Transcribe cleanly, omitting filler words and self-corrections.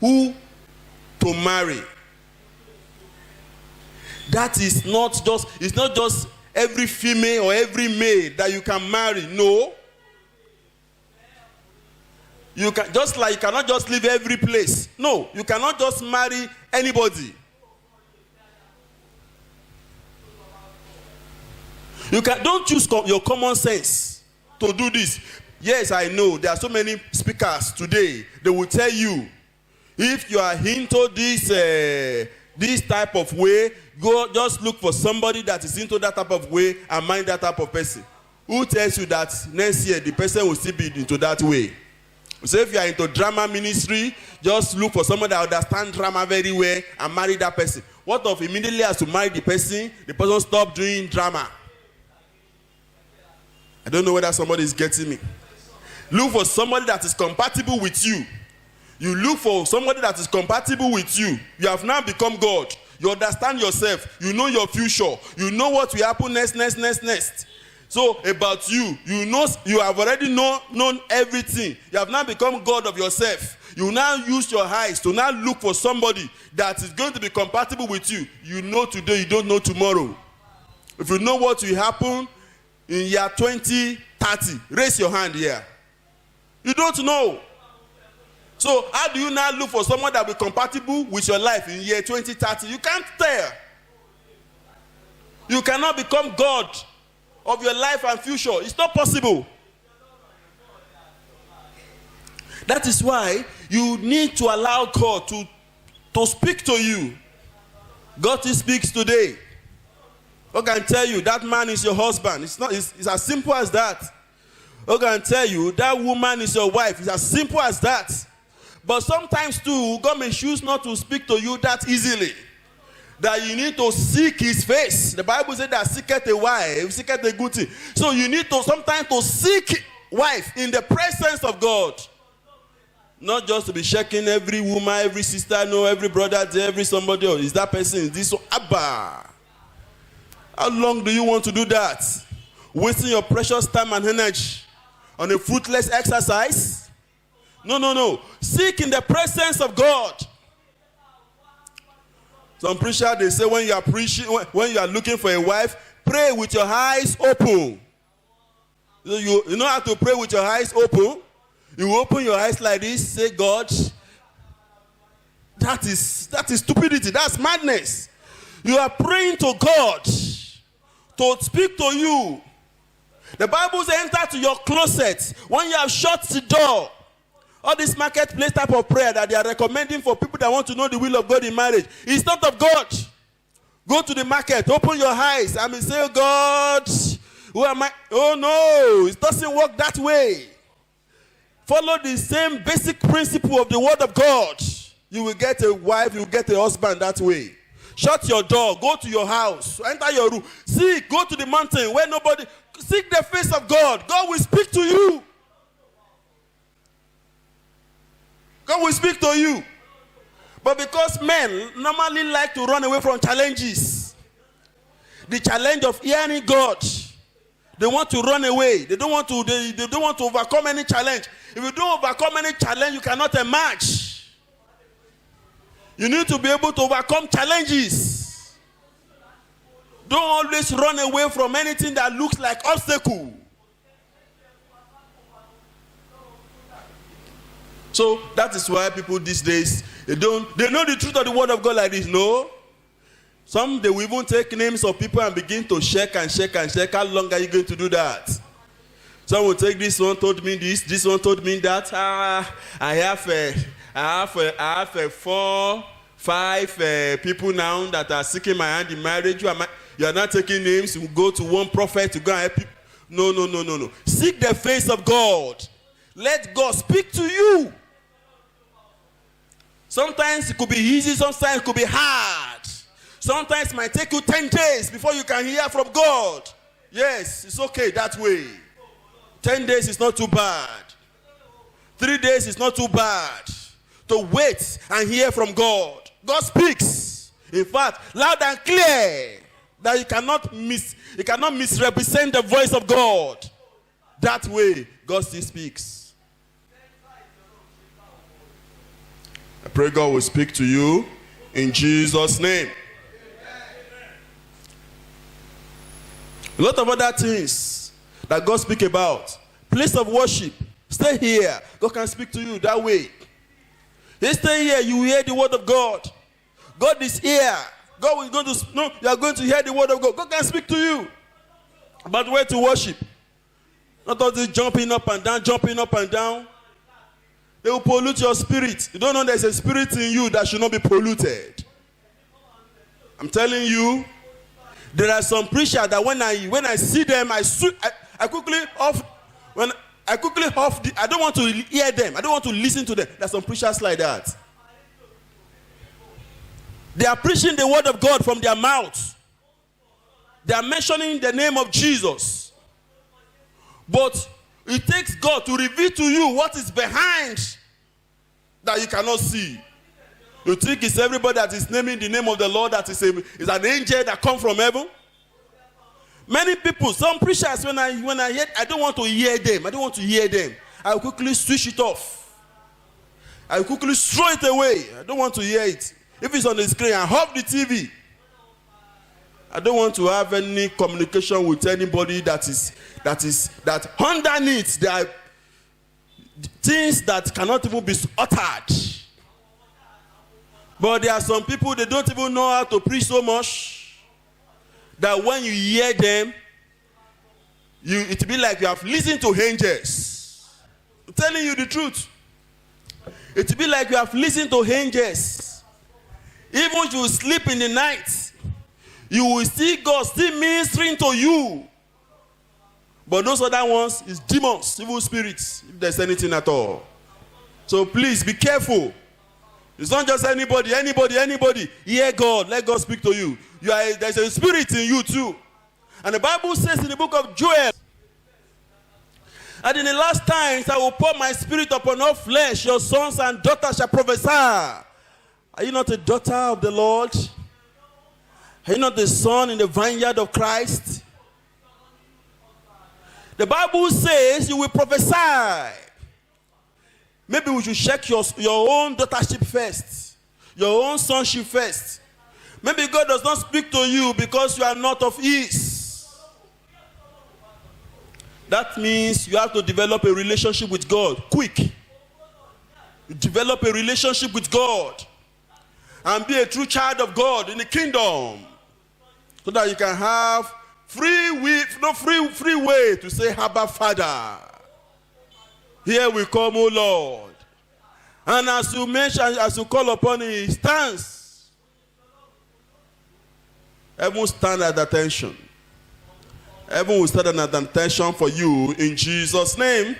who to marry. That is not just, it's not just every female or every male that you can marry. No. You can, just like you cannot just leave every place. No, you cannot just marry anybody. Don't use your common sense to do this. Yes, I know there are so many speakers today. They will tell you, if you are into this type of way, go just look for somebody that is into that type of way and mind that type of person. Who tells you that next year the person will still be into that way? So if you are into drama ministry, just look for someone that understands drama very well and marry that person. What if immediately as to marry the person stop doing drama? I don't know whether somebody is getting me. Look for somebody that is compatible with you. You look for somebody that is compatible with you. You have now become God. You understand yourself. You know your future. You know what will happen next. So about you, you know, you have already known everything. You have now become God of yourself. You now use your eyes to now look for somebody that is going to be compatible with you. You know today, you don't know tomorrow. If you know what will happen in year 2030, raise your hand here. You don't know. So how do you now look for someone that will be compatible with your life in year 2030? You can't tell. You cannot become God of your life and future. It's not possible. That is why you need to allow God to speak to you. God speaks today. God can tell you that man is your husband. It's as simple as that. God can tell you that woman is your wife. It's as simple as that. But sometimes too, God may choose not to speak to you that easily. That you need to seek his face. The Bible says that seeketh a wife, seeketh a good thing. So you need to sometimes to seek wife in the presence of God. Not just to be checking every woman, every sister, no, every brother, every somebody else. Is that person, is this one? Abba. How long do you want to do that? Wasting your precious time and energy on a fruitless exercise? No. Seek in the presence of God. Some preachers, they say when you are preaching, when you are looking for a wife, pray with your eyes open. You know how to pray with your eyes open? You open your eyes like this, say, God, that is stupidity, that's madness. You are praying to God to speak to you. The Bible says enter to your closet when you have shut the door. All this marketplace type of prayer that they are recommending for people that want to know the will of God in marriage, it's not of God. Go to the market, open your eyes, and say, oh God, who am I? Oh no, it doesn't work that way. Follow the same basic principle of the word of God. You will get a wife, you will get a husband that way. Shut your door, go to your house, enter your room. Seek, go to the mountain where nobody, seek the face of God. God will speak to you. God will speak to you. But because men normally like to run away from challenges, the challenge of hearing God, they want to run away. They don't want to overcome any challenge. If you don't overcome any challenge, you cannot emerge. You need to be able to overcome challenges. Don't always run away from anything that looks like obstacle. So that is why people these days, they know the truth of the word of God like this. No. Some, they will even take names of people and begin to check. How long are you going to do that? Some will take this one told me this one told me that. I have 4, 5 people now that are seeking my hand in marriage. You are not taking names. You go to one prophet to go and help people. No. Seek the face of God. Let God speak to you. Sometimes it could be easy, sometimes it could be hard. Sometimes it might take you 10 days before you can hear from God. Yes, it's okay that way. 10 days is not too bad. 3 days is not too bad. To wait and hear from God. God speaks. In fact, loud and clear. That you cannot misrepresent the voice of God. That way, God still speaks. I pray God will speak to you in Jesus' name. A lot of other things that God speaks about. Place of worship. Stay here. God can speak to you that way. You stay here, you hear the word of God. God is here. God is going to, no, you are going to hear the word of God. God can speak to you about where to worship. Not all this jumping up and down, jumping up and down. They will pollute your spirit. You don't know there's a spirit in you that should not be polluted. I'm telling you, there are some preachers that when I see them, I quickly off. When I quickly off. I don't want to hear them. I don't want to listen to them. There's some preachers like that. They are preaching the word of God from their mouths. They are mentioning the name of Jesus. But it takes God to reveal to you what is behind that you cannot see. You think it's everybody that is naming the name of the Lord that is an angel that comes from heaven? Many people, some preachers, when I hear, I don't want to hear them. I don't want to hear them. I will quickly switch it off. I will quickly throw it away. I don't want to hear it. If it's on the screen, I off the TV. I don't want to have any communication with anybody that underneath there are things that cannot even be uttered. But there are some people, they don't even know how to preach so much that when you hear them, it be like you have listened to angels. I'm telling you the truth. It be like you have listened to angels. Even if you sleep in the night, you will see God still ministering to you. But those other ones is demons, evil spirits, if there's anything at all. So please be careful. It's not just anybody. Hear God. Let God speak to you. There's a spirit in you too. And the Bible says in the book of Joel, and in the last times I will pour my spirit upon all flesh. Your sons and daughters shall prophesy. Are you not a daughter of the Lord? Are you not the son in the vineyard of Christ? The Bible says you will prophesy. Maybe we should check your own daughtership first. Your own sonship first. Maybe God does not speak to you because you are not of His. That means you have to develop a relationship with God. Quick. You develop a relationship with God. And be a true child of God in the kingdom. So that you can have free way to say, Abba, Father. Here we come, O Lord. And as you mention, as you call upon Him, He stands. Heaven will stand at attention. Heaven will stand at attention for you in Jesus' name.